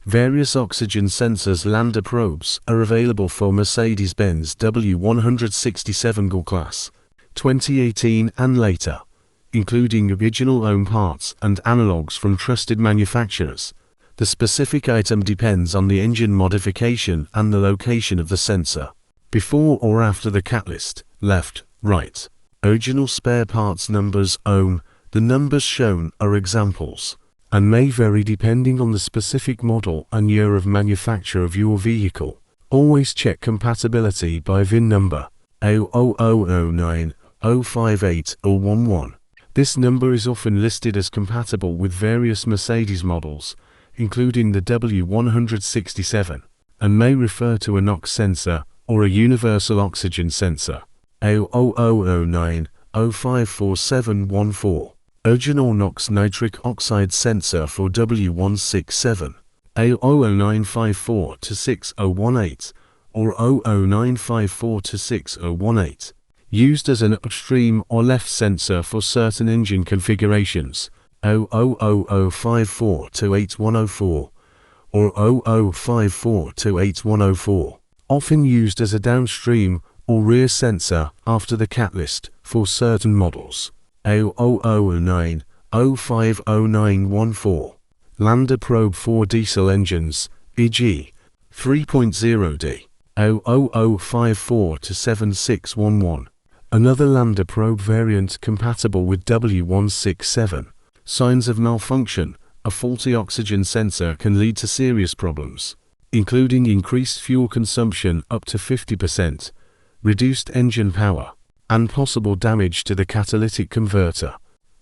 Various oxygen sensors Lambda probes are available for Mercedes-Benz W167 GOL class, 2018 and later, including original own parts and analogs from trusted manufacturers. The specific item depends on the engine modification and the location of the sensor. Before or after the catalyst, left, right. Original spare parts numbers own. The numbers shown are examples, and may vary depending on the specific model and year of manufacture of your vehicle. Always check compatibility by VIN number A0009, 058 or 11. This number is often listed as compatible with various Mercedes models, including the W167, and may refer to a NOx sensor or a universal oxygen sensor. A0009, 054714. Original NOx nitric oxide sensor for W167, A000954-6018 or 00954-6018, used as an upstream or left sensor for certain engine configurations, 00054-8104 or 0054-8104, often used as a downstream or rear sensor after the catalyst for certain models. A0009, 050914. Lambda probe for diesel engines, e.g. 3.0D, 00054-7611. Another Lambda probe variant compatible with W167. Signs of malfunction. A faulty oxygen sensor can lead to serious problems, including increased fuel consumption up to 50%, reduced engine power, and possible damage to the catalytic converter.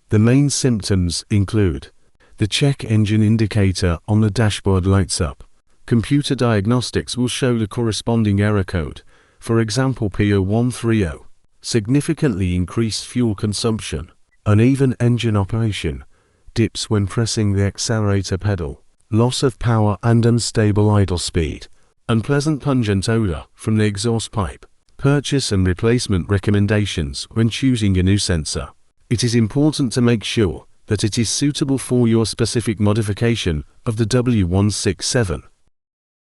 The main symptoms include: the check engine indicator on the dashboard lights up. Computer diagnostics will show the corresponding error code, for example P0130. Significantly increased fuel consumption, uneven engine operation, dips when pressing the accelerator pedal, loss of power and unstable idle speed, unpleasant pungent odor from the exhaust pipe. Purchase and replacement recommendations when choosing a new sensor. It is important to make sure that it is suitable for your specific modification of the W167.